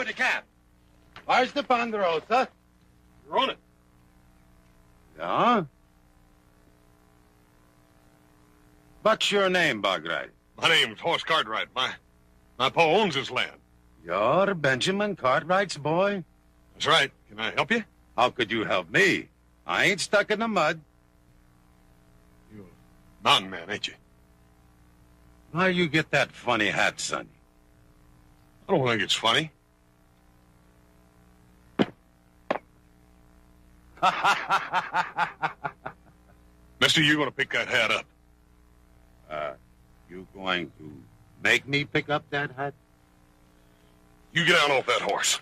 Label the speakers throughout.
Speaker 1: with the cab. Where's the Ponderosa?
Speaker 2: You're on it.
Speaker 1: Yeah? What's your name, Bogright?
Speaker 2: My name's Horse Cartwright. My pa owns this land.
Speaker 1: You're Benjamin Cartwright's boy?
Speaker 2: That's right. Can I help you?
Speaker 1: How could you help me? I ain't stuck in the mud.
Speaker 2: You're a mountain man, ain't you?
Speaker 1: Where you get that funny hat, Sonny?
Speaker 2: I don't think it's funny. Mister, you're going to pick that hat up.
Speaker 1: You going to make me pick up that hat?
Speaker 2: You get down off that horse.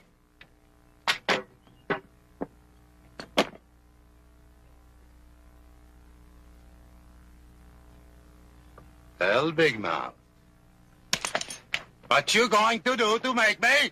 Speaker 1: Well, big mouth. What you going to do to make me?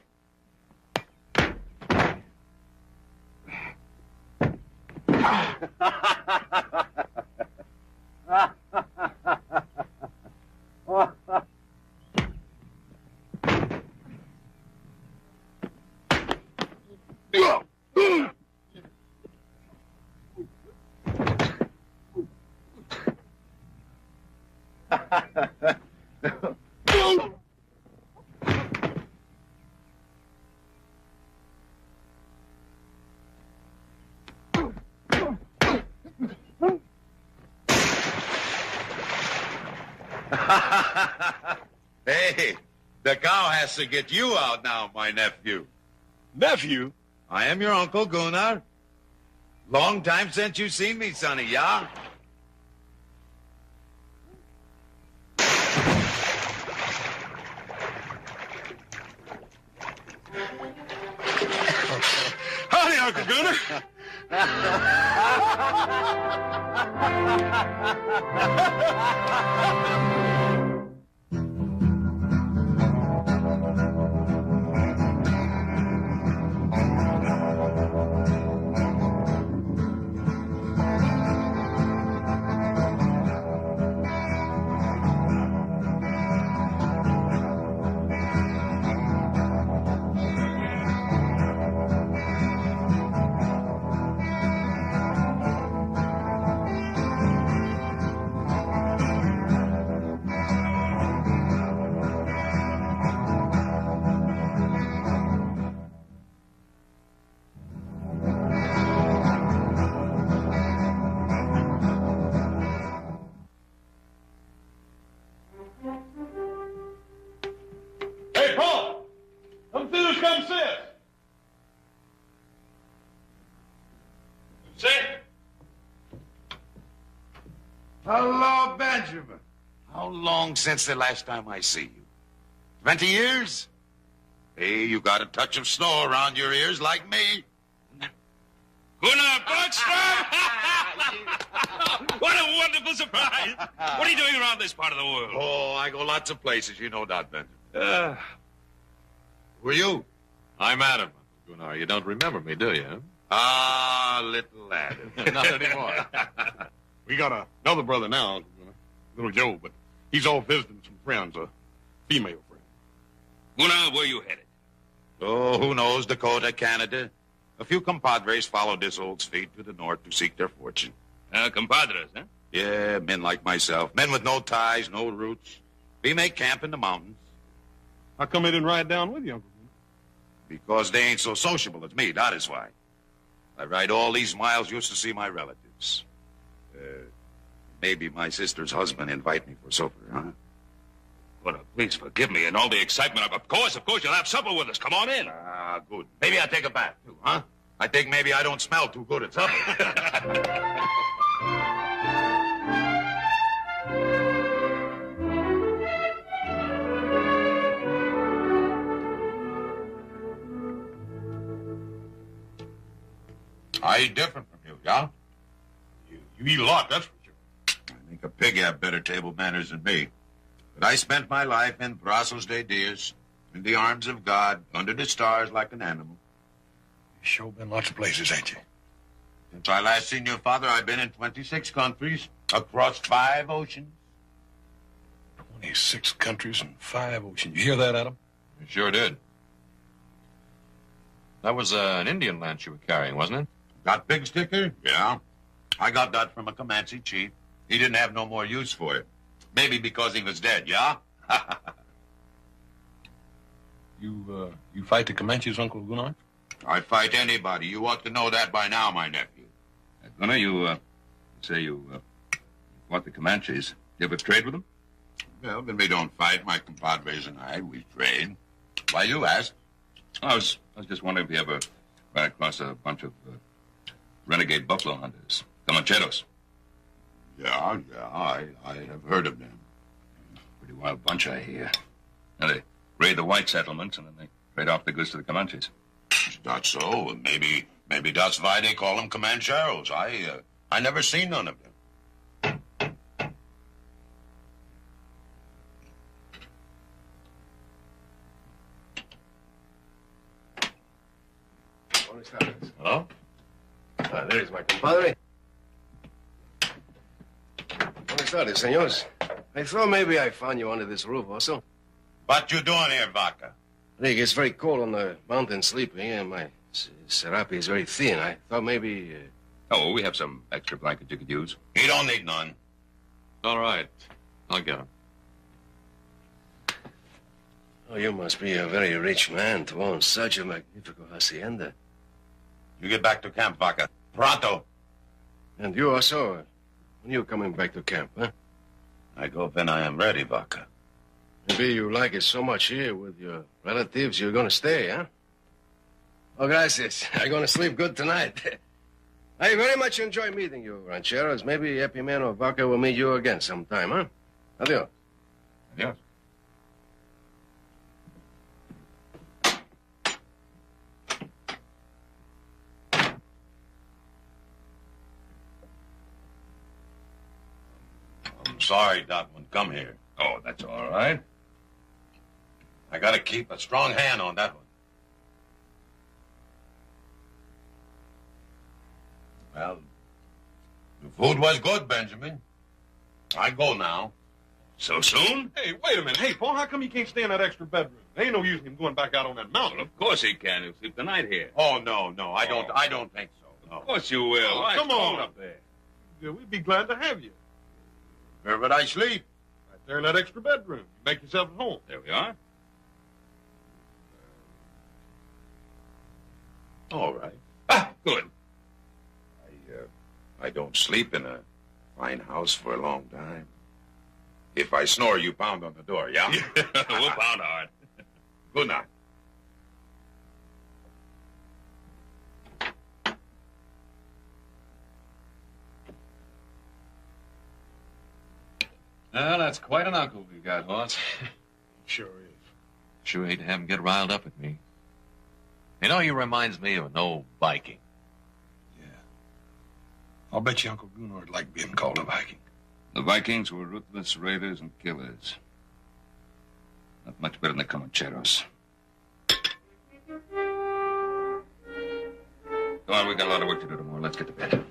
Speaker 1: Hey, the cow has to get you out now, my nephew.
Speaker 2: Nephew?
Speaker 1: I am your Uncle Gunnar. Long time since you seen me, Sonny, yeah?
Speaker 2: Howdy, Uncle Gunnar. Hey, Paul! Come see who's come sis. Sit.
Speaker 1: Hello, Benjamin. How long since the last time I see you? 20 years? Hey, you got a touch of snow around your ears like me.
Speaker 3: Gunnar Bergstrom! What a wonderful surprise! What are you doing around this part of the world?
Speaker 1: Oh, I go lots of places. You know that, Benjamin. Who are you?
Speaker 4: I'm Adam. Gunnar, you don't remember me, do you?
Speaker 1: Ah, little Adam.
Speaker 4: Not anymore.
Speaker 2: We got another brother now, little Joe, but he's off visiting some friends, a female friend.
Speaker 3: Gunnar, where you headed?
Speaker 1: Oh, who knows? Dakota, Canada. A few compadres followed this old speed to the north to seek their fortune.
Speaker 3: Compadres, huh?
Speaker 1: Yeah, men like myself. Men with no ties, no roots. We make camp in the mountains.
Speaker 2: How come they didn't ride down with you, Uncle Gunnar?
Speaker 1: Because they ain't so sociable as me, that is why. I ride all these miles just to see my relatives. Maybe my sister's husband invite me for supper, huh?
Speaker 3: Gunnar, please forgive me and all the excitement. Of course, you'll have supper with us. Come on in.
Speaker 1: Ah, good. Maybe I'll take a bath, too, huh? I think maybe I don't smell too good at supper. I eat different from you, yeah?
Speaker 2: You eat a lot, that's for sure.
Speaker 1: I think a pig have better table manners than me. But I spent my life in brazos de Dios, in the arms of God, under the stars like an animal.
Speaker 2: You've sure been lots of places, ain't you?
Speaker 1: Since I last seen your father, I've been in 26 countries, across 5 oceans.
Speaker 2: 26 countries and 5 oceans. You hear that, Adam?
Speaker 4: You sure did. That was an Indian lance you were carrying, wasn't it?
Speaker 1: Got big sticker? Yeah. I got that from a Comanche chief. He didn't have no more use for it. Maybe because he was dead, yeah?
Speaker 2: You fight the Comanches, Uncle Gunnar?
Speaker 1: I fight anybody. You ought to know that by now, my nephew.
Speaker 3: Gunnar, you say you fought the Comanches. You ever trade with them?
Speaker 1: Well, then we don't fight. My compadres and I, we trade. Why you ask?
Speaker 3: I was just wondering if you ever ran across a bunch of renegade buffalo hunters, Comancheros.
Speaker 1: Yeah, I have heard of them.
Speaker 3: Pretty wild bunch, I hear. Now, they raid the white settlements, and then they trade off the goods to the Comanches.
Speaker 1: That's so. Maybe that's why they call them Comancheros. I never seen none of them.
Speaker 4: Hello?
Speaker 5: There is my compadre. Buenas tardes, señores. I thought maybe I found you under this roof also.
Speaker 1: What you doing here, Vaca?
Speaker 5: It gets very cold on the mountain sleeping, and my serape is very thin. I thought maybe...
Speaker 3: Oh, we have some extra blankets you could use.
Speaker 1: He don't need none.
Speaker 4: All right. I'll get him.
Speaker 5: Oh, you must be a very rich man to own such a magnificent hacienda.
Speaker 1: You get back to camp, Vaca. Pronto.
Speaker 5: And you also? When you coming back to camp, huh?
Speaker 1: I go when I am ready, Vaca.
Speaker 5: Maybe you like it so much here with your relatives, you're gonna stay, huh? Oh, gracias. I'm gonna sleep good tonight. I very much enjoy meeting you, rancheros. Maybe Epimeno Vaca will meet you again sometime, huh? Adios.
Speaker 3: Adios.
Speaker 1: I'm sorry Dot won't come here.
Speaker 3: Oh, that's all right.
Speaker 1: I gotta keep a strong hand on that one. Well, the food was good, Benjamin. I go now.
Speaker 3: So soon?
Speaker 2: Hey, wait a minute. Hey, Paul, how come you can't stay in that extra bedroom? There ain't no use in him going back out on that mountain.
Speaker 3: Well, of course he can. He'll sleep the night here.
Speaker 1: Oh, no, I don't think so. No.
Speaker 3: Of course you will.
Speaker 2: Oh,
Speaker 3: Why,
Speaker 2: come
Speaker 3: it's cold
Speaker 2: on.
Speaker 3: up there.
Speaker 2: Yeah, we'd be glad to have you.
Speaker 1: Where would I sleep?
Speaker 2: Right there in that extra bedroom. You make yourself at home.
Speaker 3: There we are.
Speaker 1: All right.
Speaker 3: Ah, good.
Speaker 1: I don't sleep in a fine house for a long time. If I snore, you pound on the door, yeah?
Speaker 3: We'll pound hard.
Speaker 1: Good night.
Speaker 4: Well, that's quite an uncle we got, Hoss.
Speaker 2: Sure is.
Speaker 4: Sure hate to have him get riled up at me. You know, he reminds me of an old Viking.
Speaker 2: Yeah. I'll bet you Uncle Gunnar would like being called a Viking.
Speaker 3: The Vikings were ruthless raiders and killers. Not much better than the Comancheros. Go on, we got a lot of work to do tomorrow. Let's get to bed.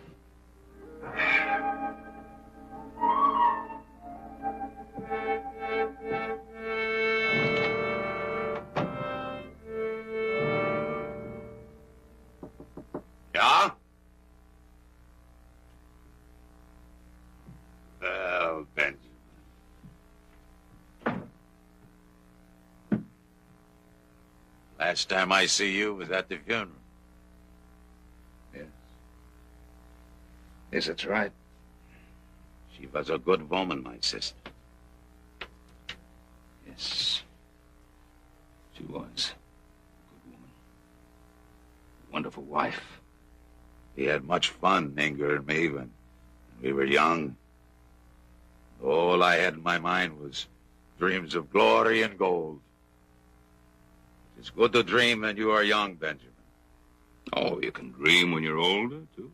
Speaker 1: Yeah? Well, Benjamin. Last time I see you was at the funeral.
Speaker 3: Yes. Yes, that's right.
Speaker 1: She was a good woman, my sister.
Speaker 3: Yes. She was. A good woman. A wonderful wife.
Speaker 1: We had much fun, Inger and me, when we were young. All I had in my mind was dreams of glory and gold. It's good to dream when you are young, Benjamin.
Speaker 3: Oh, you can dream when you're older, too.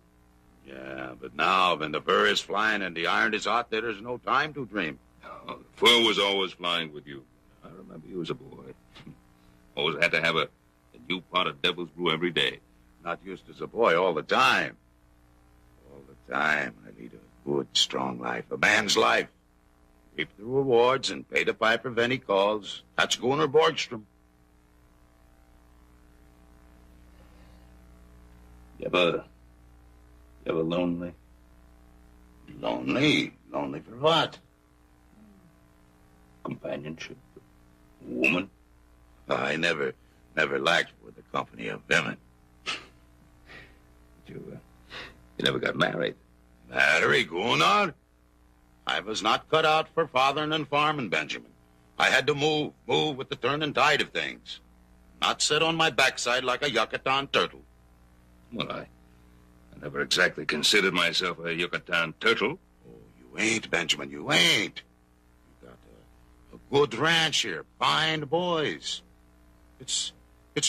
Speaker 1: Yeah, but now, when the fur is flying and the iron is hot, there is no time to dream.
Speaker 3: Oh, the fur was always flying with you. I remember you as a boy. Always had to have a new pot of devil's brew every day.
Speaker 1: Not used as a boy all the time. All the time, I lead a good, strong life, a man's life. Reap the rewards and pay the piper when he calls. That's Gunnar Borgstrom.
Speaker 3: You ever lonely?
Speaker 1: Lonely? Lonely for what?
Speaker 3: Companionship? Woman?
Speaker 1: I never lacked for the company of women.
Speaker 3: You never got married?
Speaker 1: Marry, Gunnar? I was not cut out for fathering and farming, Benjamin. I had to move with the turning tide of things. Not sit on my backside like a Yucatan turtle.
Speaker 3: Well, I never exactly considered myself a Yucatan turtle.
Speaker 1: Oh, you ain't, Benjamin, you ain't. You got a good ranch here, fine boys. It's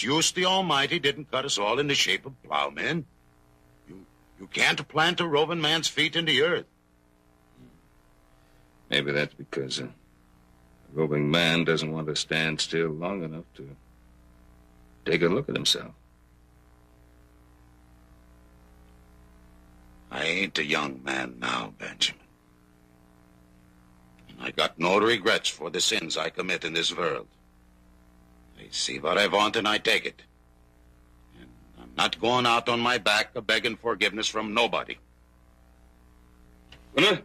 Speaker 1: use the Almighty didn't cut us all in the shape of plowmen. You can't plant a roving man's feet in the earth.
Speaker 3: Maybe that's because a roving man doesn't want to stand still long enough to take a look at himself.
Speaker 1: I ain't a young man now, Benjamin. I got no regrets for the sins I commit in this world. I see what I want and I take it. And I'm not going out on my back begging forgiveness from nobody.
Speaker 3: Now,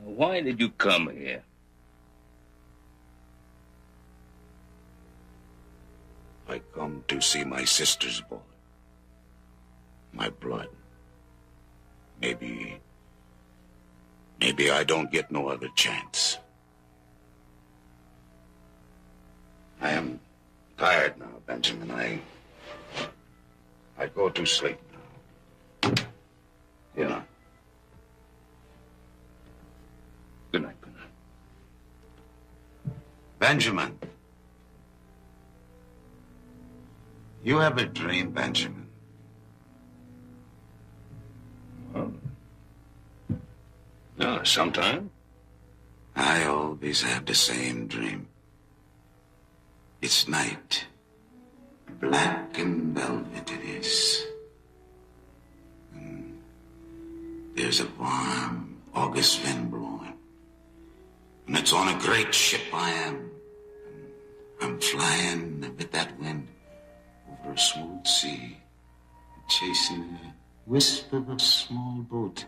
Speaker 3: why did you come here?
Speaker 1: I come to see my sister's boy. My blood. Maybe I don't get no other chance. I am tired now, Benjamin. I go to sleep now. Good night.
Speaker 3: Good night, good night.
Speaker 1: Benjamin. You ever dream, Benjamin?
Speaker 3: Well, no, sometime.
Speaker 1: I always have the same dream. It's night. Black and velvet it is. And there's a warm August wind blowing. And it's on a great ship I am. I'm flying with that wind over a smooth sea, chasing a wisp of a small boat.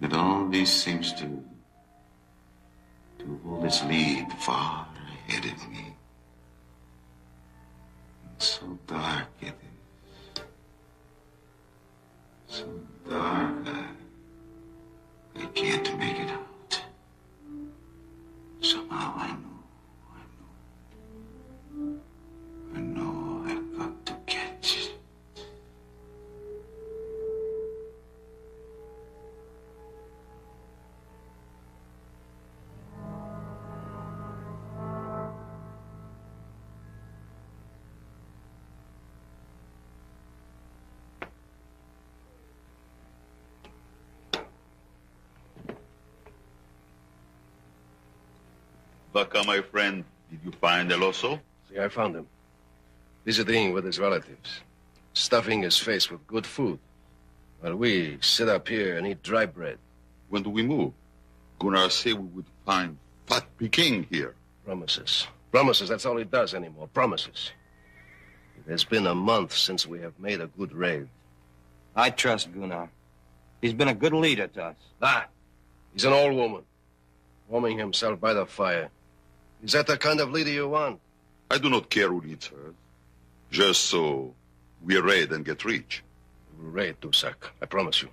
Speaker 1: It always seems to hold its lead far ahead of me. And so dark it is. So dark I can't make it out. Somehow I know I've got to catch it.
Speaker 6: Vaca, my friend, did you find El Oso?
Speaker 5: See, I found him. Visiting with his relatives. Stuffing his face with good food. While we sit up here and eat dry bread.
Speaker 6: When do we move? Gunnar said we would find fat Peking here.
Speaker 5: Promises. Promises, that's all he does anymore. Promises. It has been a month since we have made a good raid.
Speaker 7: I trust Gunnar. He's been a good leader to us.
Speaker 5: Ah, he's an old woman. Warming himself by the fire. Is that the kind of leader you want?
Speaker 6: I do not care who leads her. Just so we raid and get rich.
Speaker 5: We will raid, Dusak. I promise you.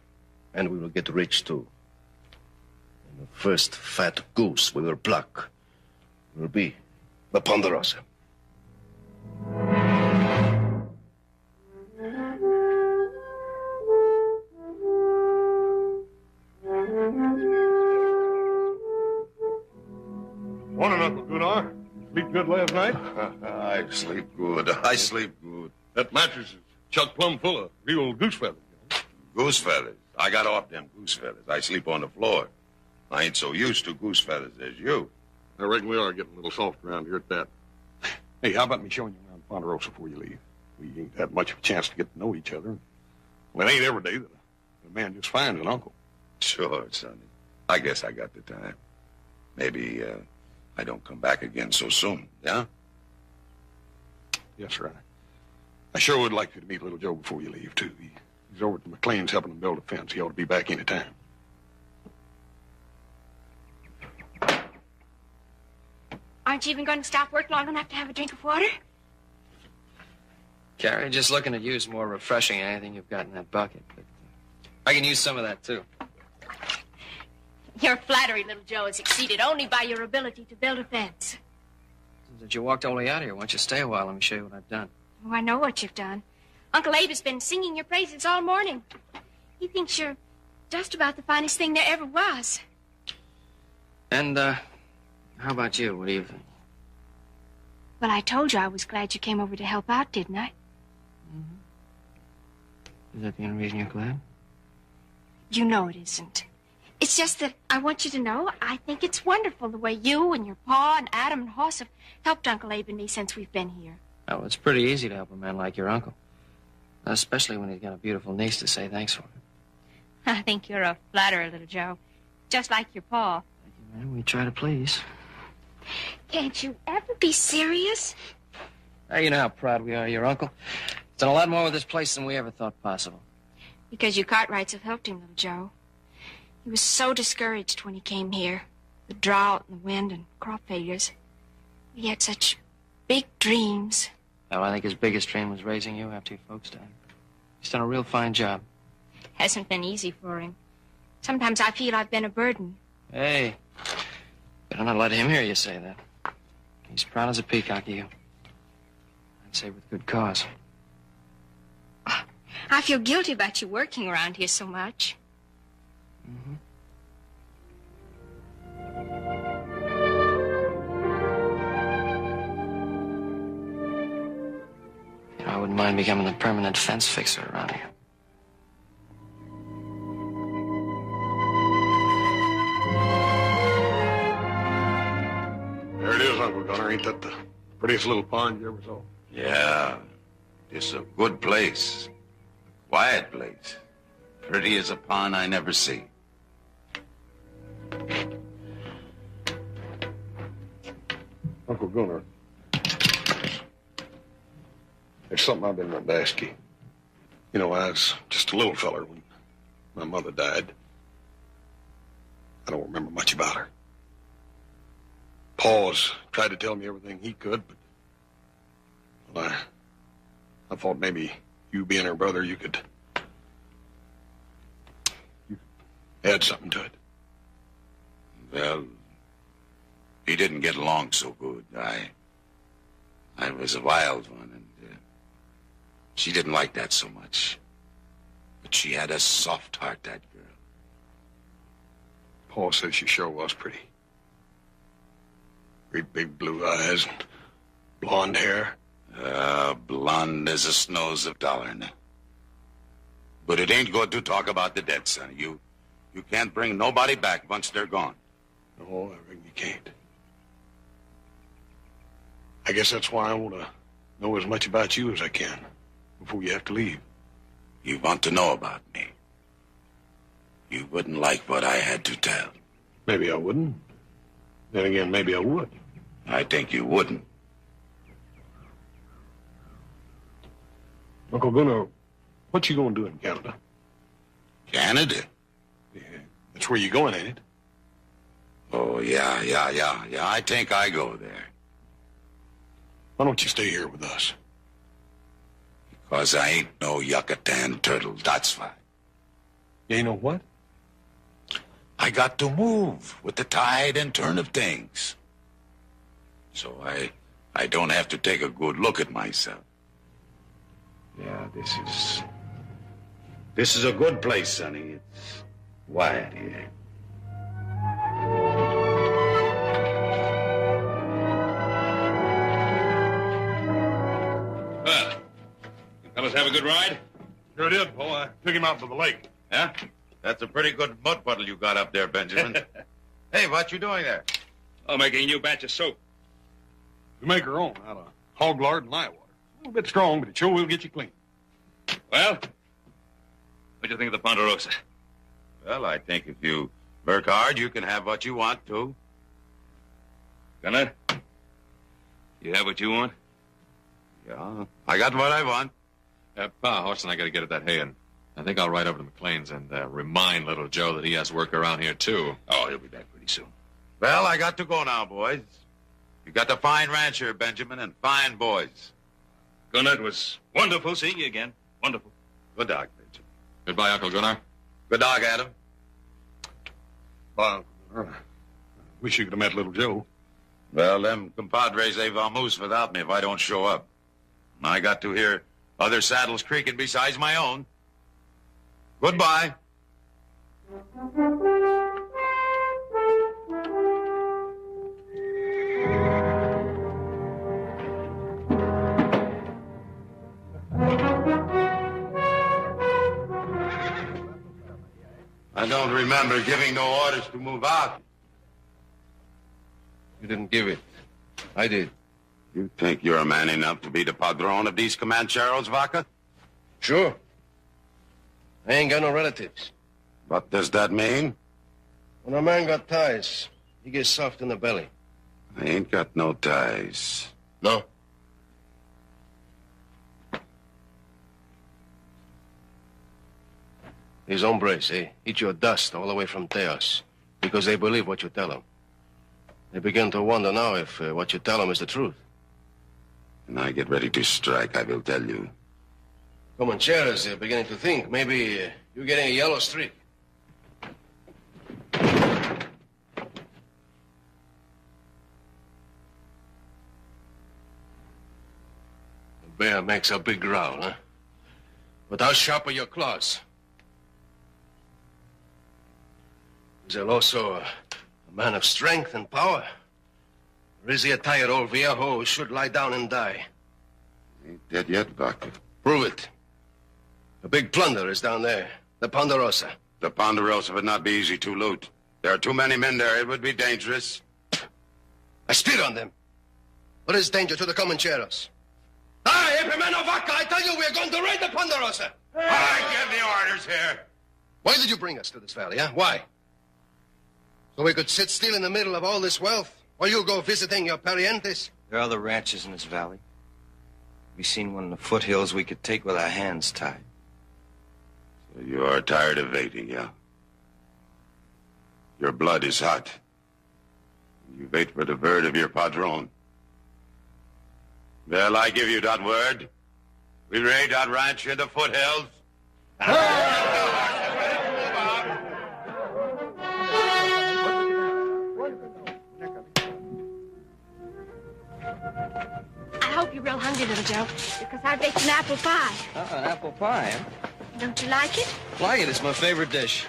Speaker 5: And we will get rich, too. And the first fat goose we will pluck will be the Ponderosa.
Speaker 2: Morning, Uncle Gunnar. Sleep good last night?
Speaker 1: I sleep good. I sleep good.
Speaker 2: That mattress is chock plumb full of real goose feathers.
Speaker 1: Goose feathers. I got off them goose feathers. I sleep on the floor. I ain't so used to goose feathers as you.
Speaker 2: I reckon we are getting a little soft around here at that. Hey, how about me showing you around Ponderosa before you leave? We ain't had much of a chance to get to know each other. Well, it ain't every day that a man just finds an uncle.
Speaker 1: Sure, Sonny. I guess I got the time. Maybe I don't come back again so soon, yeah?
Speaker 2: Yes, sir. I sure would like you to meet little Joe before you leave, too. He's over at the McLean's helping him build a fence. He ought to be back any time.
Speaker 8: Aren't you even going to stop work long enough to have a drink of water?
Speaker 7: Carrie, just looking at you is more refreshing than anything you've got in that bucket. But I can use some of that, too.
Speaker 8: Your flattery, little Joe, is exceeded only by your ability to build a fence.
Speaker 7: Since you walked all the way out here, why don't you stay a while? Let me show you what I've done.
Speaker 8: Oh, I know what you've done. Uncle Abe has been singing your praises all morning. He thinks you're just about the finest thing there ever was.
Speaker 7: And, how about you? What do you think?
Speaker 8: Well, I told you I was glad you came over to help out, didn't I?
Speaker 7: Is that the only reason you're glad?
Speaker 8: You know it isn't. It's just that I want you to know I think it's wonderful the way you and your pa and Adam and Hoss have helped Uncle Abe and me since we've been here.
Speaker 7: Oh, it's pretty easy to help a man like your uncle. Especially when he's got a beautiful niece to say thanks for.
Speaker 8: I think you're a flatterer, little Joe. Just like your pa.
Speaker 7: Thank you, man. We try to please.
Speaker 8: Can't you ever be serious?
Speaker 7: Hey, you know how proud we are of your uncle. He's done a lot more with this place than we ever thought possible.
Speaker 8: Because you Cartwrights have helped him, little Joe. He was so discouraged when he came here. The drought and the wind and crop failures. He had such big dreams.
Speaker 7: Well, I think his biggest dream was raising you after your folks died. He's done a real fine job.
Speaker 8: Hasn't been easy for him. Sometimes I feel I've been a burden.
Speaker 7: Hey, better not let him hear you say that. He's proud as a peacock of you. I'd say with good cause.
Speaker 8: I feel guilty about you working around here so much.
Speaker 7: You know, I wouldn't mind becoming the permanent fence fixer around here.
Speaker 2: There it is, Uncle Gunner. Ain't that the prettiest little pond you ever saw?
Speaker 1: Yeah, it's a good place. Quiet place. Pretty as a pond I never see.
Speaker 2: Uncle Gunner, there's something I've been wanting to ask you. You know, I was just a little feller when my mother died. I don't remember much about her. Pa's tried to tell me everything he could, but well, I thought maybe you being her brother, you could add something to it.
Speaker 1: Well, he didn't get along so good. I was a wild one, and she didn't like that so much. But she had a soft heart, that girl.
Speaker 2: Pa says she sure was pretty. Great big blue eyes and blonde hair.
Speaker 1: Blonde as the snows of Dollarn. But it ain't good to talk about the dead, son. You can't bring nobody back once they're gone.
Speaker 2: No, I reckon you can't. I guess that's why I want to know as much about you as I can before you have to leave.
Speaker 1: You want to know about me. You wouldn't like what I had to tell.
Speaker 2: Maybe I wouldn't. Then again, maybe I would.
Speaker 1: I think you wouldn't.
Speaker 2: Uncle Gunnar, what you gonna do in Canada?
Speaker 1: Canada?
Speaker 2: Yeah, that's where you going, ain't it?
Speaker 1: Oh, yeah. I think I go there.
Speaker 2: Why don't you stay here with us?
Speaker 1: Because I ain't no Yucatan turtle, that's why.
Speaker 2: You ain't know what?
Speaker 1: I got to move with the tide and turn of things. So I don't have to take a good look at myself. Yeah, this is a good place, sonny. It's quiet here.
Speaker 3: Well, you fellas have a good ride?
Speaker 2: Sure did, Paul. I took him out to the lake.
Speaker 1: Yeah? That's a pretty good mud puddle you got up there, Benjamin. Hey, what you doing there?
Speaker 3: I'll make a new batch of soap.
Speaker 2: We make our own out of hog lard and lye water. A little bit strong, but it sure will get you clean.
Speaker 3: Well, what do you think of the Ponderosa?
Speaker 1: Well, I think if you work hard, you can have what you want, too.
Speaker 3: Gunner, you have what you want?
Speaker 1: Yeah, I got what I want.
Speaker 4: Pa, Horst and I got to get at that hay, and I think I'll ride over to McLean's and remind little Joe that he has work around here, too.
Speaker 3: Oh, he'll be back pretty soon.
Speaker 1: Well, I got to go now, boys. You got a fine ranch here, Benjamin, and fine boys.
Speaker 3: Gunnar, it was wonderful seeing you again. Wonderful.
Speaker 1: Good dog, Benjamin.
Speaker 4: Goodbye, Uncle Gunnar.
Speaker 1: Good dog, Adam.
Speaker 2: Bye, Uncle Gunnar. Wish you could have met little Joe.
Speaker 1: Well, them compadres, they vamoose without me if I don't show up. I got to hear other saddles creaking besides my own. Goodbye. I don't remember giving no orders to move out.
Speaker 5: You didn't give it. I did.
Speaker 1: You think you're a man enough to be the padrone of these Comancheros, Vaca?
Speaker 5: Sure. I ain't got no relatives.
Speaker 1: What does that mean?
Speaker 5: When a man got ties, he gets soft in the belly.
Speaker 1: I ain't got no ties.
Speaker 5: No? These hombres, eat your dust all the way from Teos because they believe what you tell them. They begin to wonder now if what you tell them is the truth.
Speaker 1: When I get ready to strike, I will tell you.
Speaker 5: Comancheros, they're beginning to think maybe you're getting a yellow streak. The bear makes a big growl, huh? But how sharp are your claws? Is he also a man of strength and power? Or is he a tired old viejo who should lie down and die?
Speaker 1: Ain't dead yet, Vaca.
Speaker 5: Prove it. The big plunder is down there. The Ponderosa.
Speaker 1: The Ponderosa would not be easy to loot. There are too many men there. It would be dangerous.
Speaker 5: I spit on them. What is danger to the Comancheros? Aye, Epimeno Vaca, I tell you, we're going to raid the Ponderosa.
Speaker 1: I give the orders here.
Speaker 5: Why did you bring us to this valley, huh? Why? So we could sit still in the middle of all this wealth while you go visiting your parientes?
Speaker 9: There are other ranches in this valley. We seen one in the foothills we could take with our hands tied.
Speaker 1: So you are tired of waiting, yeah? Your blood is hot. You wait for the word of your padrone. Well, I give you that word. We raid that ranch in the foothills.
Speaker 8: I hope you're real hungry, little Joe, because I baked an apple pie.
Speaker 9: An apple pie, huh?
Speaker 8: Don't you like it?
Speaker 9: Like it. It's my favorite dish.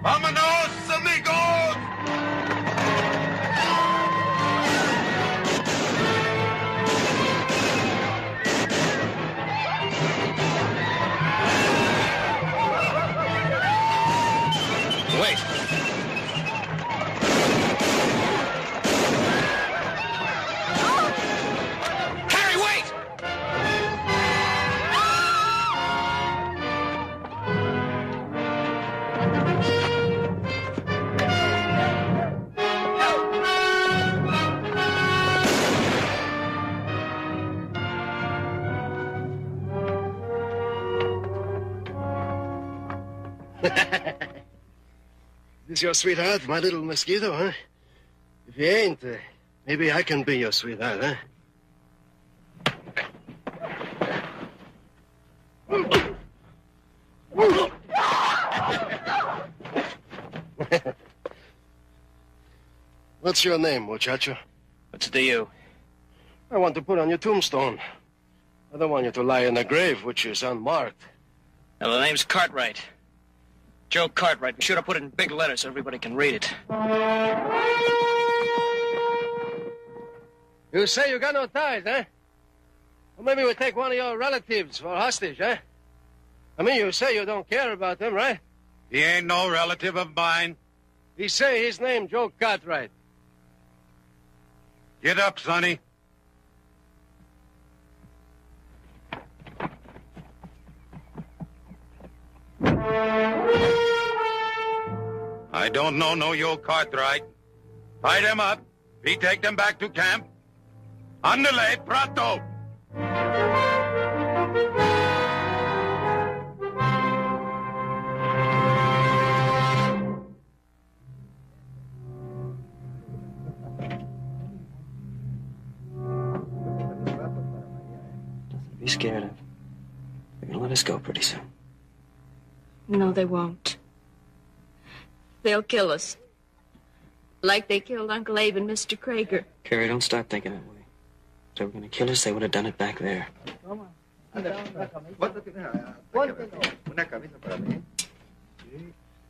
Speaker 1: Vámonos, amigos!
Speaker 9: Wait. Harry, wait!
Speaker 5: This your sweetheart, my little mosquito, huh? If you ain't, maybe I can be your sweetheart, huh? What's your name, muchacho?
Speaker 9: What's it to you?
Speaker 5: I want to put on your tombstone. I don't want you to lie in a grave which is unmarked.
Speaker 9: Well, the name's Cartwright. Joe Cartwright. We should have put it in big letters so everybody can read it.
Speaker 5: You say you got no ties, huh? Well, maybe we take one of your relatives for hostage, huh? I mean, you say you don't care about them, right?
Speaker 1: He ain't no relative of mine.
Speaker 5: He say his name Joe Cartwright.
Speaker 1: Get up, Sonny. I don't know no Joe Cartwright. Tie them up. We take them back to camp. Andale, pronto!
Speaker 7: Be scared of. They're gonna let us go pretty soon.
Speaker 8: No, they won't. They'll kill us. Like they killed Uncle Abe and Mr. Krager.
Speaker 7: Carrie, don't start thinking that way. If they were gonna kill us, they would have done it back there.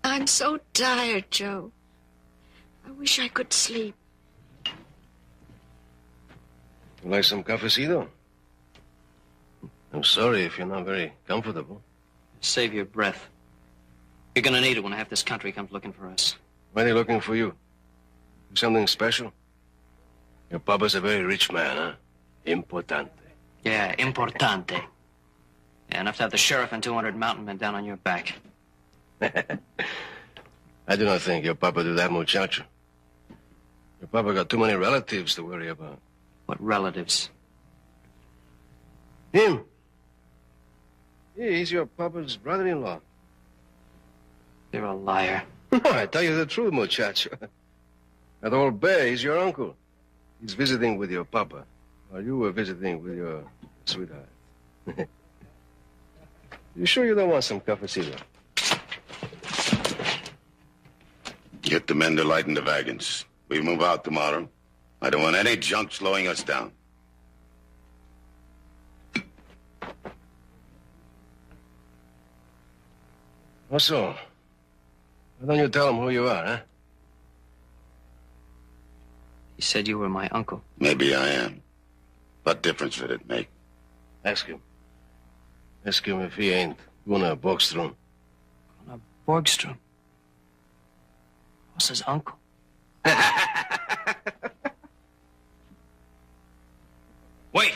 Speaker 8: I'm so tired, Joe. I wish I could sleep.
Speaker 5: You like some cafecito? I'm sorry if you're not very comfortable.
Speaker 7: Save your breath. You're gonna need it when half this country comes looking for us.
Speaker 5: Why are they looking for you? Something special? Your papa's a very rich man, huh? Importante.
Speaker 7: Yeah, importante. Yeah, enough to have the sheriff and 200 mountain men down on your back.
Speaker 5: I do not think your papa do that, muchacho. Your papa got too many relatives to worry about.
Speaker 7: What relatives?
Speaker 5: Him. Yeah, he's your papa's brother-in-law.
Speaker 7: You're a liar.
Speaker 5: I tell you the truth, muchacho. That old bear, he's your uncle. He's visiting with your papa, while you were visiting with your sweetheart. You sure you don't want some cafecito?
Speaker 1: Get the men to lighten the wagons. We move out tomorrow. I don't want any junk slowing us down.
Speaker 5: Also, why don't you tell him who you are, huh?
Speaker 7: He said you were my uncle.
Speaker 1: Maybe I am. What difference would it make?
Speaker 5: Ask him. Ask him if he ain't Gunnar Borgstrom.
Speaker 7: Gunnar Borgstrom? What's his uncle? Wait!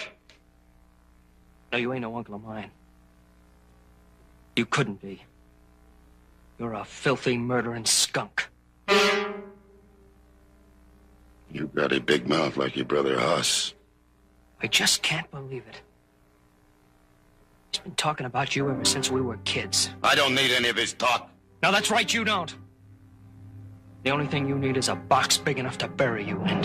Speaker 7: No, you ain't no uncle of mine. You couldn't be. You're a filthy, murdering skunk.
Speaker 1: You got a big mouth like your brother Huss.
Speaker 7: I just can't believe it. He's been talking about you ever since we were kids.
Speaker 1: I don't need any of his talk.
Speaker 7: No, that's right, you don't. The only thing you need is a box big enough to bury you in.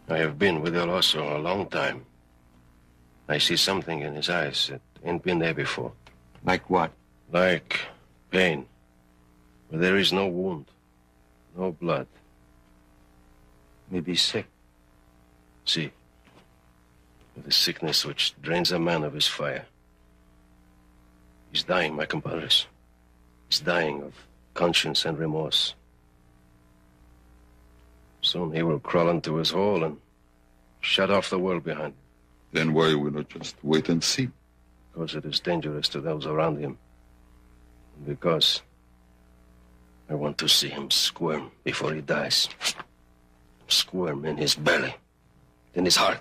Speaker 5: I have been with El Oso a long time. I see something in his eyes that ain't been there before.
Speaker 10: Like what?
Speaker 5: Like pain. Where there is no wound, no blood.
Speaker 10: Maybe sick.
Speaker 5: See, with the sickness which drains a man of his fire. He's dying, my compadres. He's dying of conscience and remorse. Soon he will crawl into his hole and shut off the world behind him.
Speaker 6: Then why we not just wait and see?
Speaker 5: Because it is dangerous to those around him. And because I want to see him squirm before he dies. Squirm in his belly, in his heart.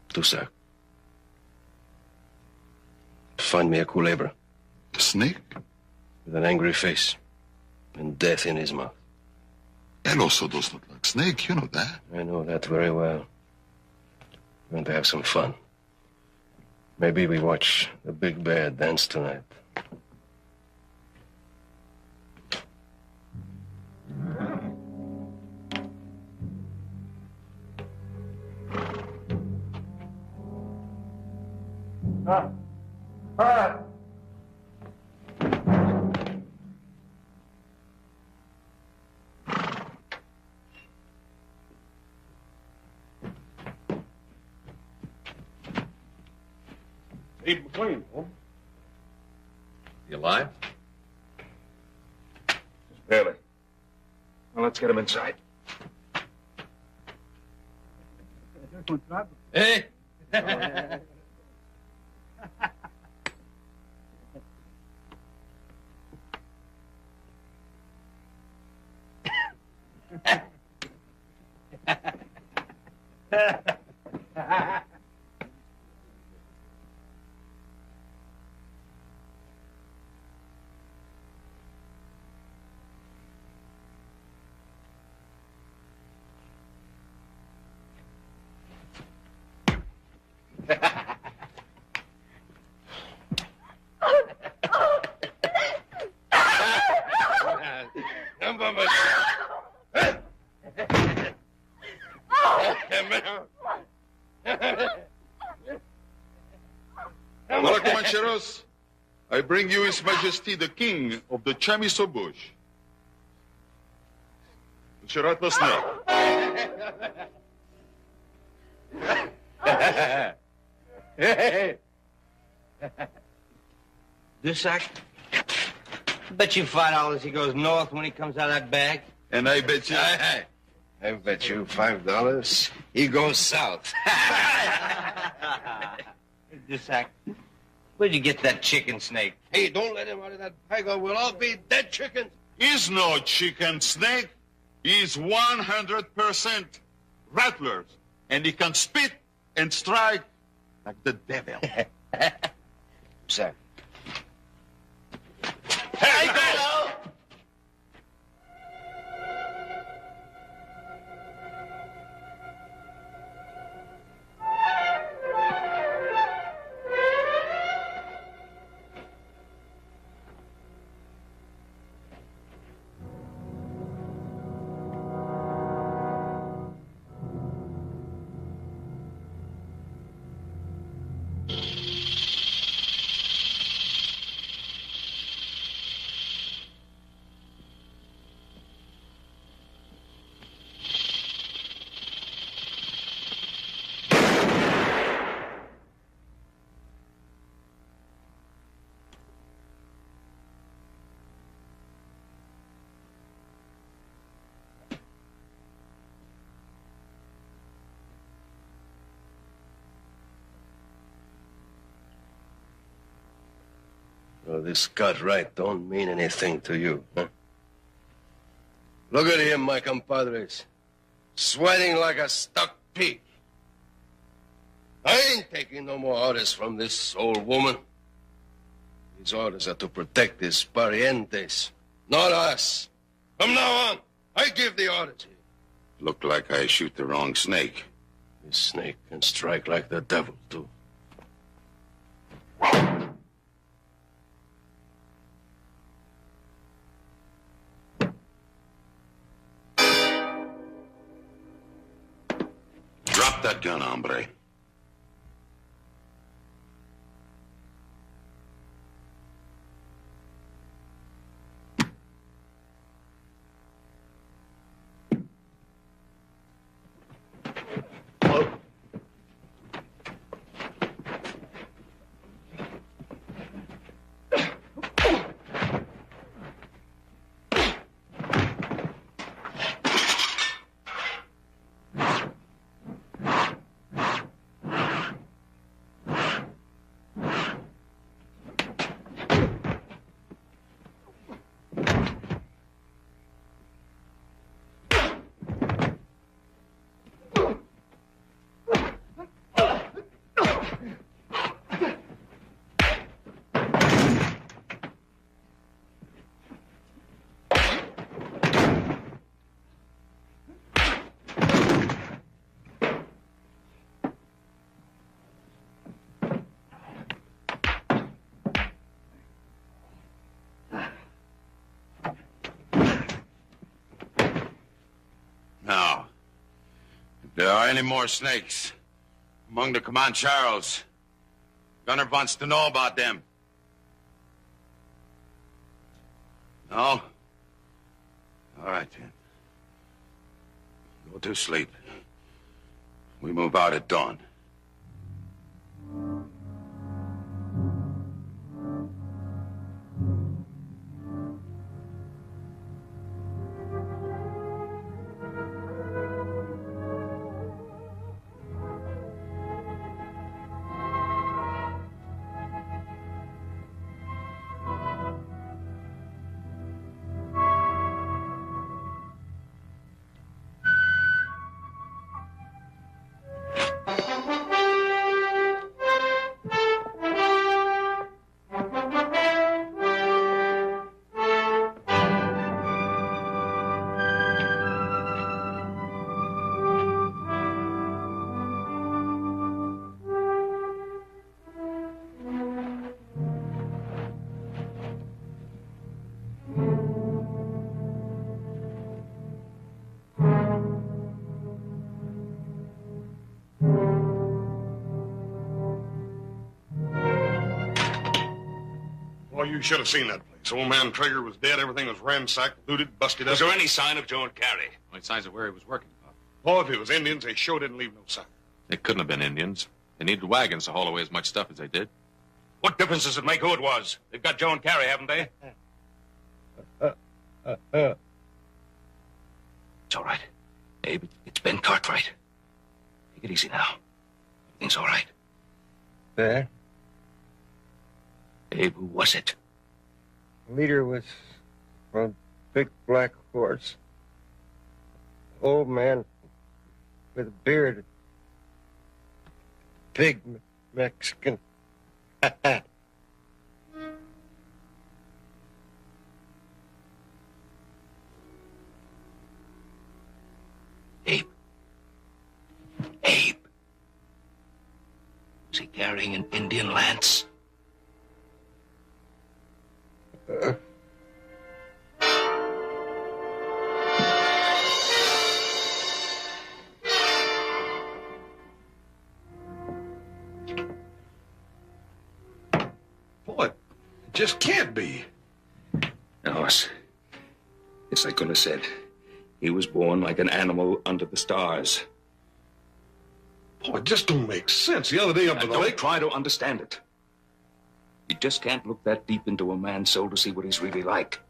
Speaker 5: Tusa, find me a culebra.
Speaker 6: A snake?
Speaker 5: With an angry face and death in his mouth.
Speaker 6: El Oso does not like snake, you know that.
Speaker 5: I know that very well. We're going to have some fun. Maybe we watch the big bear dance tonight.
Speaker 2: Abe McLean, home.
Speaker 4: You alive?
Speaker 10: Just barely. Well, let's get him inside.
Speaker 7: Hey!
Speaker 6: Hola, Comancheros. I bring you His Majesty the King of the Chamiso Bush. Shirat the snake.
Speaker 11: Dusak? Bet you $5 he goes north when he comes out of that bag.
Speaker 6: And I bet you...
Speaker 5: I bet you $5 he goes south.
Speaker 11: Dusak, where'd you get that chicken snake?
Speaker 5: Hey, don't let him out of that bag or we'll all be dead chickens.
Speaker 6: He's no chicken snake. He's 100% rattlers. And he can spit and strike like the devil.
Speaker 5: Sir.
Speaker 6: Hey, go!
Speaker 5: Oh, this Cartwright don't mean anything to you, huh? Look at him, my compadres. Sweating like a stuck pig. I ain't taking no more orders from this old woman. These orders are to protect his parientes, not us. From now on, I give the orders here.
Speaker 1: Looked like I shoot the wrong snake.
Speaker 5: This snake can strike like the devil, too.
Speaker 1: Drop that gun, hombre. Now, if there are any more snakes among the Comancheros, Gunner wants to know about them. No? All right, then. Go to sleep. We move out at dawn.
Speaker 2: you should have seen that place. Old man Traeger was dead. Everything was ransacked, looted, busted up.
Speaker 3: Was there any sign of Joe and Carrie?
Speaker 4: Only signs of where he was working, Pop.
Speaker 2: Oh, if it was Indians, they sure didn't leave no sign.
Speaker 4: They couldn't have been Indians. They needed wagons to haul away as much stuff as they did.
Speaker 3: What difference does it make who it was? They've got Joe and Carrie, haven't they?
Speaker 11: It's all right. Abe, it's Ben Cartwright. Take it easy now. Everything's all right.
Speaker 12: There.
Speaker 11: Abe, who was it?
Speaker 12: The leader was on a big black horse. Old man with a beard. Big Mexican.
Speaker 11: Abe. Abe. Was he carrying an Indian lance?
Speaker 2: Boy, it just can't be.
Speaker 10: No, it's like Gunnar said. He was born like an animal under the stars.
Speaker 2: Boy, it just don't make sense. The other day up at the
Speaker 10: Don't
Speaker 2: lake...
Speaker 10: try to understand it. You just can't look that deep into a man's soul to see what he's really like.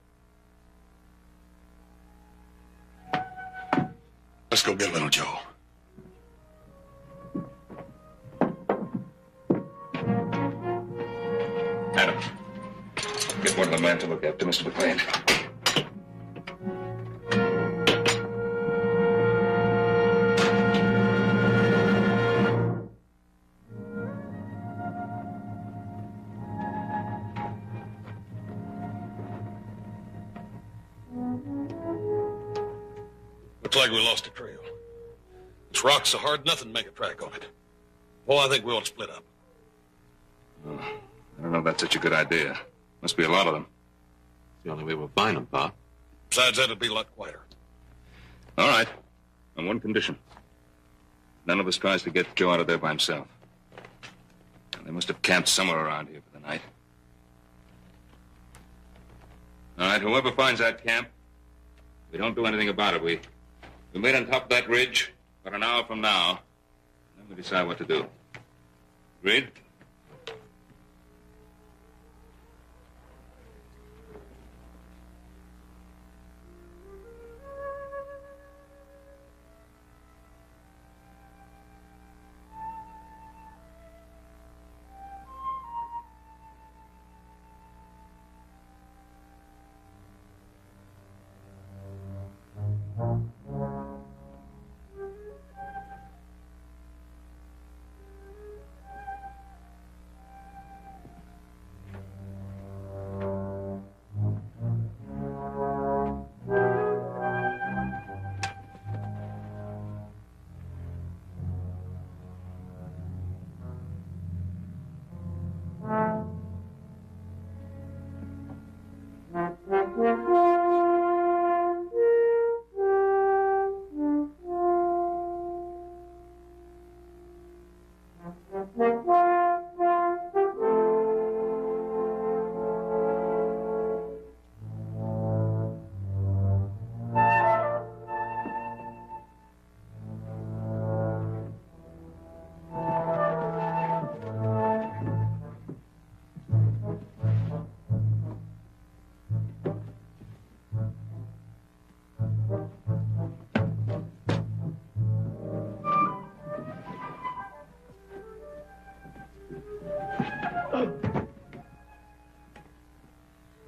Speaker 2: Let's go get little Joe.
Speaker 10: Adam, get one of the men to look after Mr. McLean.
Speaker 2: Looks like we lost a trail. This rock's so hard, nothing to make a track on it. Well, I think we ought to split up.
Speaker 3: I don't know if that's such a good idea. Must be a lot of them.
Speaker 4: It's the only way we'll find them, Pop.
Speaker 2: Besides that, it'd be a lot quieter.
Speaker 3: All right. On one condition. None of us tries to get Joe out of there by himself. They must have camped somewhere around here for the night. All right, whoever finds that camp, we don't do anything about it. We meet on top of that ridge about an hour from now. Then we decide what to do. Agreed?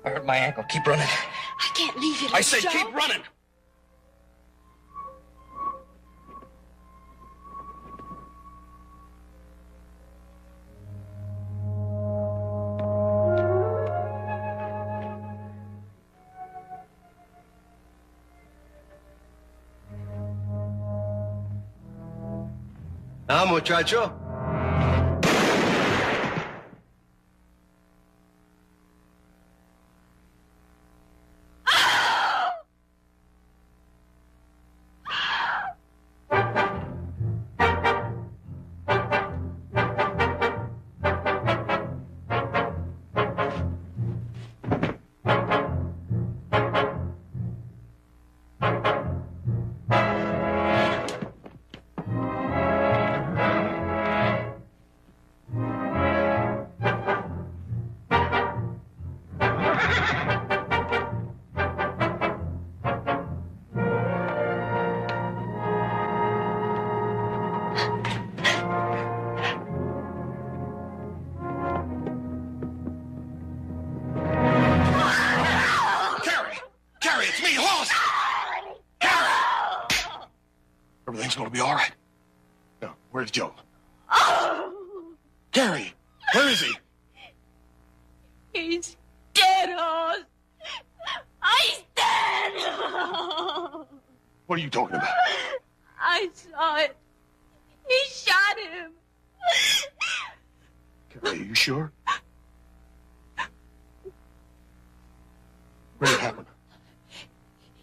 Speaker 9: I hurt my ankle. Keep running.
Speaker 8: I can't leave you.
Speaker 9: I say
Speaker 8: Joe.
Speaker 9: keep running.
Speaker 5: Now, muchacho.
Speaker 2: Everything's gonna be all right. Now, where's Joe?
Speaker 13: Oh!
Speaker 2: Carrie, where is he?
Speaker 13: He's dead, Hoss. He's dead.
Speaker 2: What are you talking about?
Speaker 13: I saw it. He shot him.
Speaker 2: Carrie, are you sure? Where did it happen?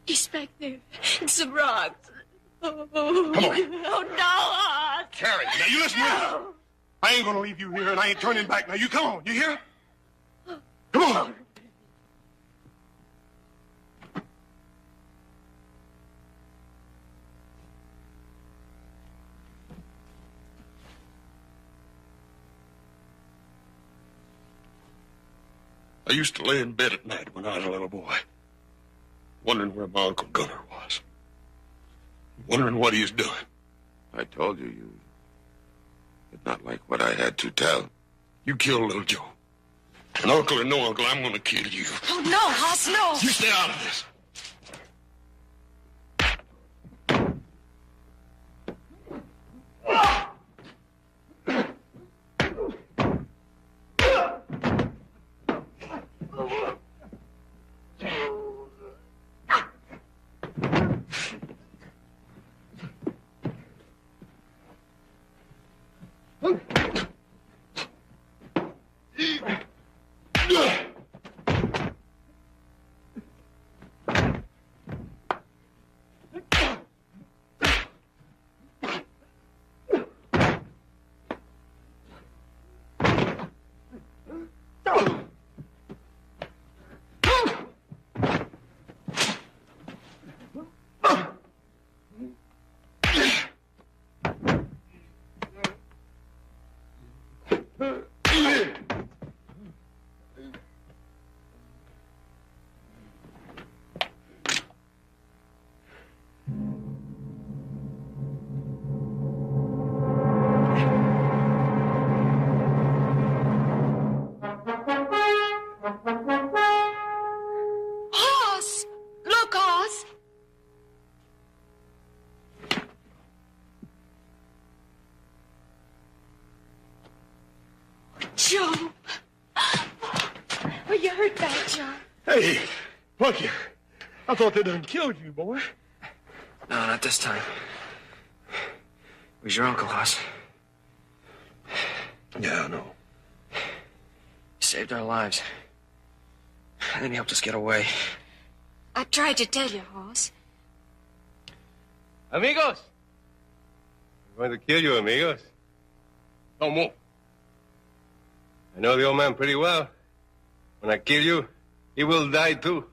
Speaker 13: He's back there in some rocks. Oh,
Speaker 2: Come on.
Speaker 13: Oh, no, Hoss.
Speaker 2: Carrie, now you listen to me. I ain't gonna leave you here, and I ain't turning back. Now you come on, you hear? Come on. I used to lay in bed at night when I was a little boy, wondering where my Uncle Gunner was, wondering what he was doing.
Speaker 1: I told you did not like what I had to tell.
Speaker 2: You killed little Joe. And uncle or no uncle, I'm gonna kill you.
Speaker 13: Oh, no, Hoss, no.
Speaker 2: You stay out of this.
Speaker 13: Hoss! Look, Hoss! Joe! Are you hurt bad, Joe?
Speaker 2: Hey, Punky, I thought they done killed you, boy.
Speaker 9: No, not this time. It was your uncle, Hoss.
Speaker 2: Yeah, I know.
Speaker 9: He saved our lives. And then he helped us get away.
Speaker 8: I tried to tell you, Hoss.
Speaker 5: Amigos! I'm going to kill you, amigos.
Speaker 2: Don't move.
Speaker 5: I know the old man pretty well. When I kill you, he will die too.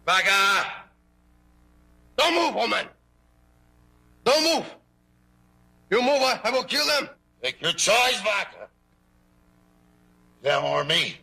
Speaker 2: Vaca! Don't move, old man. Don't move. You move, I will kill them.
Speaker 1: Take your choice, Vaca. Them or me.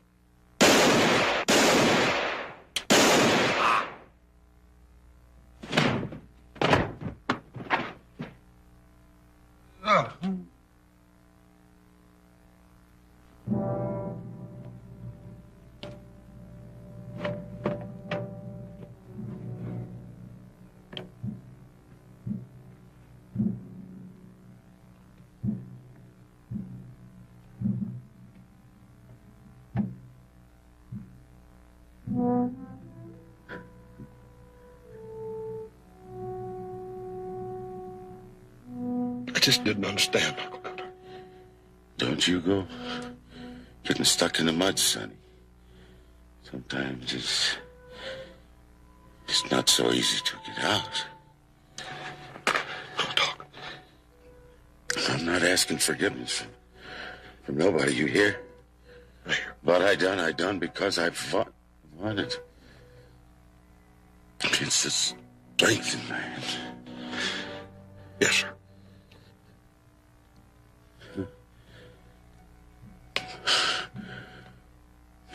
Speaker 2: I just didn't understand, Uncle Gunner.
Speaker 1: Don't you go getting stuck in the mud, Sonny. Sometimes it's not so easy to get out.
Speaker 2: Don't talk.
Speaker 1: I'm not asking forgiveness from nobody, you hear? What I done because I wanted. It's the strength in my hands.
Speaker 2: Yes, sir.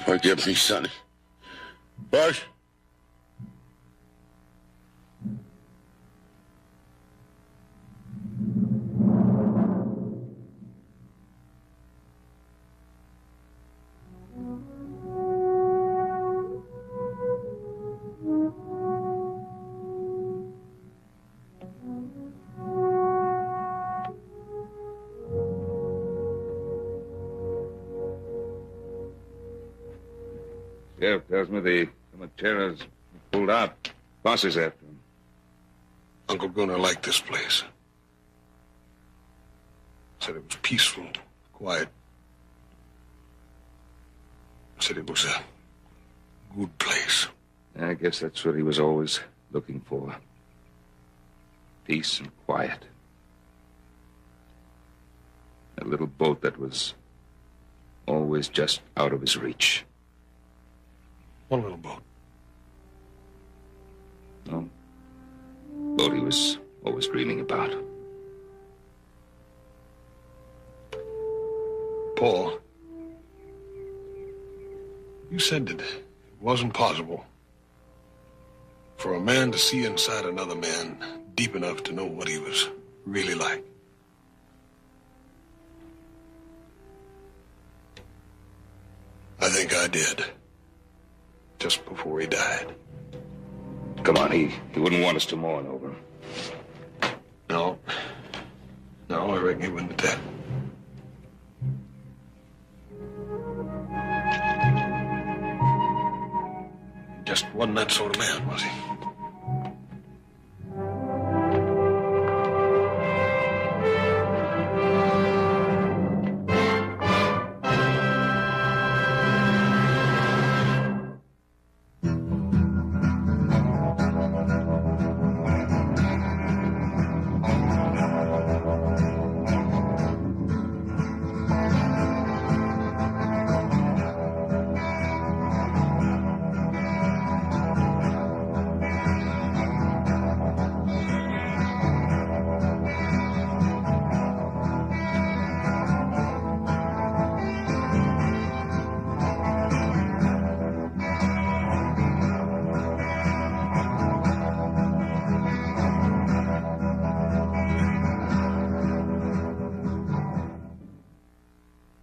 Speaker 1: Forgive me, Sonny. Bush.
Speaker 3: Sheriff tells me the Materas pulled out. Bosses after him.
Speaker 2: Uncle Gunnar liked this place. Said it was peaceful, quiet. Said it was a good place.
Speaker 3: I guess that's what he was always looking for. Peace and quiet. A little boat that was always just out of his reach.
Speaker 2: One little boat.
Speaker 3: No. Boat he was always dreaming about.
Speaker 2: Paul, you said that it wasn't possible for a man to see inside another man deep enough to know what he was really like. I think I did. Just before he died.
Speaker 3: Come on, he wouldn't want us to mourn over him.
Speaker 2: No. No, I reckon he wouldn't attack. Just wasn't that sort of man, was he?